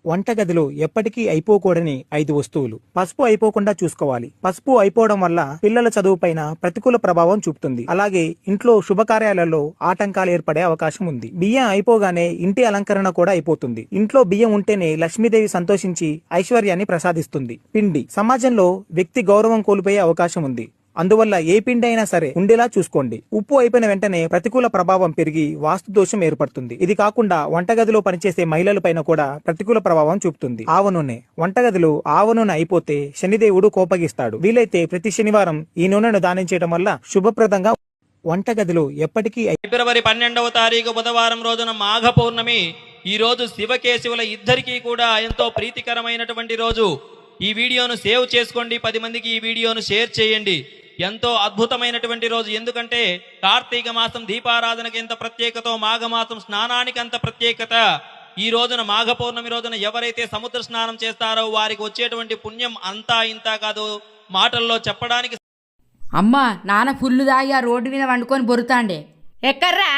వంటగదిలో ఎప్పటికీ అయిపోకూడని 5 వస్తువులు. పసుపు అయిపోకుండా చూసుకోవాలి. పసుపు అయిపోవడం వల్ల పిల్లల చదువుపైన ప్రతికూల ప్రభావం చూపుతుంది. అలాగే ఇంట్లో శుభకార్యాలలో ఆటంకాలు ఏర్పడే అవకాశం ఉంది. బియ్యం అయిపోగానే ఇంటి అలంకరణ కూడా అయిపోతుంది. ఇంట్లో బియ్యం ఉంటేనే లక్ష్మీదేవి సంతోషించి ఐశ్వర్యాన్ని ప్రసాదిస్తుంది. పిండి సమాజంలో వ్యక్తి గౌరవం కోల్పోయే అవకాశం ఉంది. అందువల్ల ఏ పిండి అయినా సరే ఉండేలా చూసుకోండి. ఉప్పు అయిపోయిన వెంటనే ప్రతికూల ప్రభావం పెరిగి వాస్తు దోషం ఏర్పడుతుంది. ఇది కాకుండా వంటగదిలో పనిచేసే మహిళల పైన కూడా ప్రతికూల ప్రభావం చూపుతుంది. ఆవ నూనె. వంటగదిలో ఆవ నూనె అయిపోతే శనిదేవుడు కోపగిస్తాడు. వీలైతే ప్రతి శనివారం ఈ నూనెను దానం చేయడం వల్ల శుభప్రదంగా వంటగదిలో ఎప్పటికీ. ఫిబ్రవరి 12వ తారీఖు బుధవారం రోజున మాఘ పౌర్ణమి. ఈ రోజు శివకేశవుల ఇద్దరికీ కూడా ఎంతో ప్రీతికరమైనటువంటి రోజు. ఈ వీడియోను సేవ్ చేసుకోండి, 10 మందికి ఈ వీడియోను షేర్ చేయండి. ఎంతో అద్భుతమైనటువంటి రోజు. ఎందుకంటే కార్తీక మాసం దీపారాధనకి ఎంత ప్రత్యేకతో మాఘమాసం స్నానానికి అంత ప్రత్యేకత. ఈ రోజున మాఘ పౌర్ణమి రోజున ఎవరైతే సముద్ర స్నానం చేస్తారో వారికి వచ్చేటువంటి పుణ్యం అంతా ఇంత కాదు, మాటల్లో చెప్పడానికి. అమ్మా నాన్న ఫుల్లు దాగి ఆ రోడ్డు మీద వండుకొని బొరుతాండే. ఎక్కర్రా?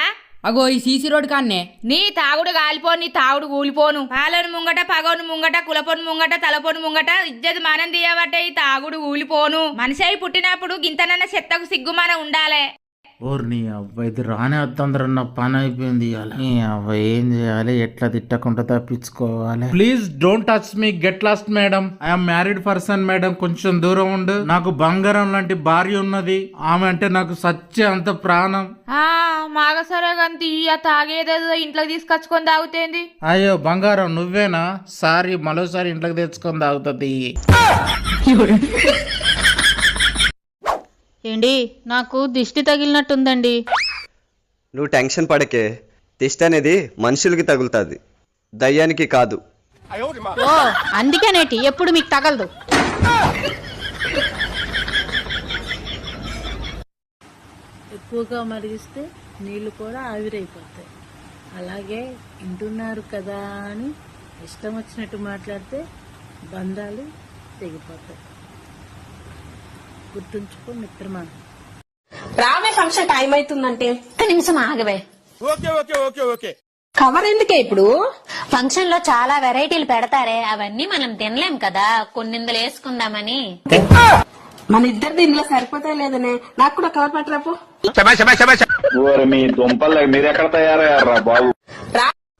అగో ఈ సీసీ రోడ్ కాన్నే. నీ తాగుడు గాలిపోను, నీ తాగుడు కూలిపోను. పాలను ముంగట, పగోను ముంగట, కులపోను ముంగట, తలపోను ముంగట ఇజ్జత్ మనం తీయబట్టే ఈ తాగుడు కూలిపోను. మనిషి అయి పుట్టినప్పుడు గింతనన్న చెత్తకు సిగ్గుమాన ఉండాలే. ఓర్ నీ అవ్వ ఇది రానే వద్దందరన్న పని అయిపోయింది. నీ అవ్వ ఏం చేయాలి, ఎట్లా తిట్టకుండా తప్పించుకోవాలి. Please don't touch me, get lost madam. I'm married person madam, కొంచెం దూరం ఉండు. నాకు బంగారం లాంటి భార్య ఉన్నది, ఆమె అంటే నాకు సచ్చే అంత ప్రాణం. మాగసరే గంతి ఆ తాగేదేదో ఇంట్లోకి తీసుకొచ్చుకొని తాగుతేంది. అయ్యో బంగారం నువ్వేనా? సారీ, మరోసారి ఇంట్లోకి తెచ్చుకొని తాగుతుంది. ఏండి నాకు దిష్టి తగిలినట్టుందండి. నువ్వు టెన్షన్ పడకే, దిష్టి అనేది మనుషులకి తగులుతుంది, దయ్యానికి కాదు. ఓ అందుకేనేటి ఎప్పుడు మీకు తగలదు. ఎక్కువగా మరిగిస్తే నీళ్లు కూడా ఆవిరైపోతాయి. అలాగే వింటున్నారు కదా అని ఇష్టం వచ్చినట్టు మాట్లాడితే బంధాలు తెగిపోతాయి. గుర్తుంచుకో మిత్రమా. రావే, ఫంక్షన్ టైం అవుతుందంటే. ఒక్క నిమిషం ఆగవే. కవర్ ఎందుకే ఇప్పుడు? ఫంక్షన్ లో చాలా వెరైటీలు పెడతారే, అవన్నీ మనం తినలేం కదా, కొన్నిందులు వేసుకుందామని. మన ఇద్దరిది ఇందులో సరిపోతాయి లేదనే, నాకు కూడా కవర్ పట్టరాపో. మీరెక్కడ తయారయ్యారా బాబు?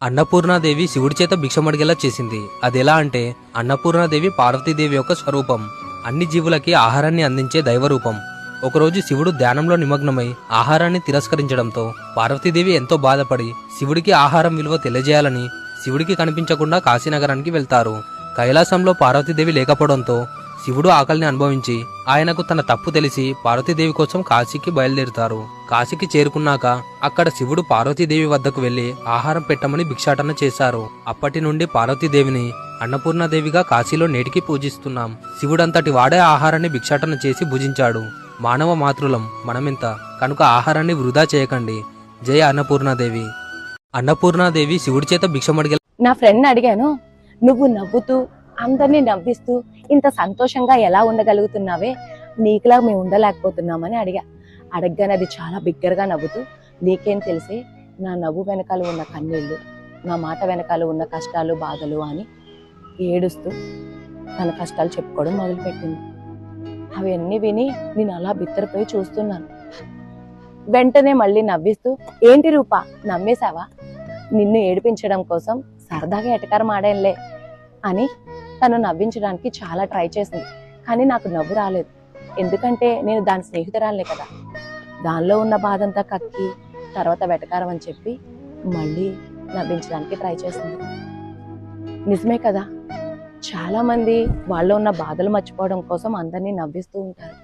అన్నపూర్ణాదేవి శివుడి చేత భిక్షమడిగేలా చేసింది. అదెలా అంటే అన్నపూర్ణాదేవి పార్వతీదేవి యొక్క స్వరూపం, అన్ని జీవులకి ఆహారాన్ని అందించే దైవరూపం. ఒకరోజు శివుడు ధ్యానంలో నిమగ్నమై ఆహారాన్ని తిరస్కరించడంతో పార్వతీదేవి ఎంతో బాధపడి శివుడికి ఆహారం విలువ తెలియజేయాలని శివుడికి కనిపించకుండా కాశీనగరానికి వెళ్తారు. కైలాసంలో పార్వతీదేవి లేకపోవడంతో శివుడు ఆకలిని అనుభవించి ఆయనకు తన తప్పు తెలిసి పార్వతీదేవి కోసం కాశీకి బయలుదేరుతారు. కాశీకి చేరుకున్నాక అక్కడ శివుడు పార్వతీదేవి వద్దకు వెళ్లి ఆహారం పెట్టమని భిక్షాటన చేశారు. అప్పటి నుండి పార్వతీదేవిని అన్నపూర్ణాదేవిగా కాశీలో నేటికి పూజిస్తున్నాం. శివుడంతటి వాడే ఆహారాన్ని భిక్షాటన చేసి భుజించాడు. మానవ మాతృలం మనమెంత, కనుక ఆహారాన్ని వృధా చేయకండి. జయ అన్నపూర్ణాదేవి. అన్నపూర్ణాదేవి శివుడి చేత భిక్షమడిగే. నా ఫ్రెండ్ అడిగాను, నువ్వు నవ్వుతూ అందరినీ నవ్విస్తూ ఇంత సంతోషంగా ఎలా ఉండగలుగుతున్నావే, నీకులా మేము ఉండలేకపోతున్నామని అడగగానే అది చాలా బిగ్గరగా నవ్వుతూ, నీకేం తెలిసే నా నవ్వు వెనకాల ఉన్న కన్నీళ్లు, నా మాట వెనకాల ఉన్న కష్టాలు బాధలు అని ఏడుస్తూ తన కష్టాలు చెప్పుకోవడం మొదలుపెట్టింది. అవన్నీ విని నేను అలా బిత్తరపోయి చూస్తున్నాను. వెంటనే మళ్ళీ నవ్విస్తూ, ఏంటి రూపా నమ్మేశావా, నిన్ను ఏడిపించడం కోసం సరదాగా ఎటకారం ఆడేంలే అని తను నవ్వించడానికి చాలా ట్రై చేసింది. కానీ నాకు నవ్వు రాలేదు, ఎందుకంటే నేను దాని స్నేహితురాలే కదా. దానిలో ఉన్న బాధంతా కక్కి తర్వాత వెటకారం అని చెప్పి మళ్ళీ నవ్వించడానికి ట్రై చేసింది. నిజమే కదా, చాలా మంది వాళ్ళలో ఉన్న బాధలు మర్చిపోవడం కోసం అందరినీ నవ్విస్తూ ఉంటారు.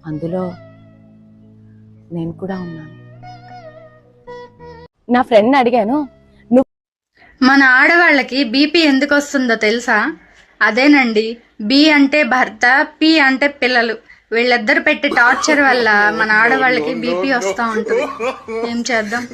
అందులో నేను కూడా ఉన్నాను. నా ఫ్రెండ్ అడిగాను, మన ఆడవాళ్ళకి బీపీ ఎందుకు వస్తుందో తెలుసా? అదేనండి, బి అంటే భర్త, పి అంటే పిల్లలు. వీళ్ళిద్దరు పెట్టే టార్చర్ వల్ల మన ఆడవాళ్ళకి బీపీ వస్తూ ఉంటుంది. ఏం చేద్దాం?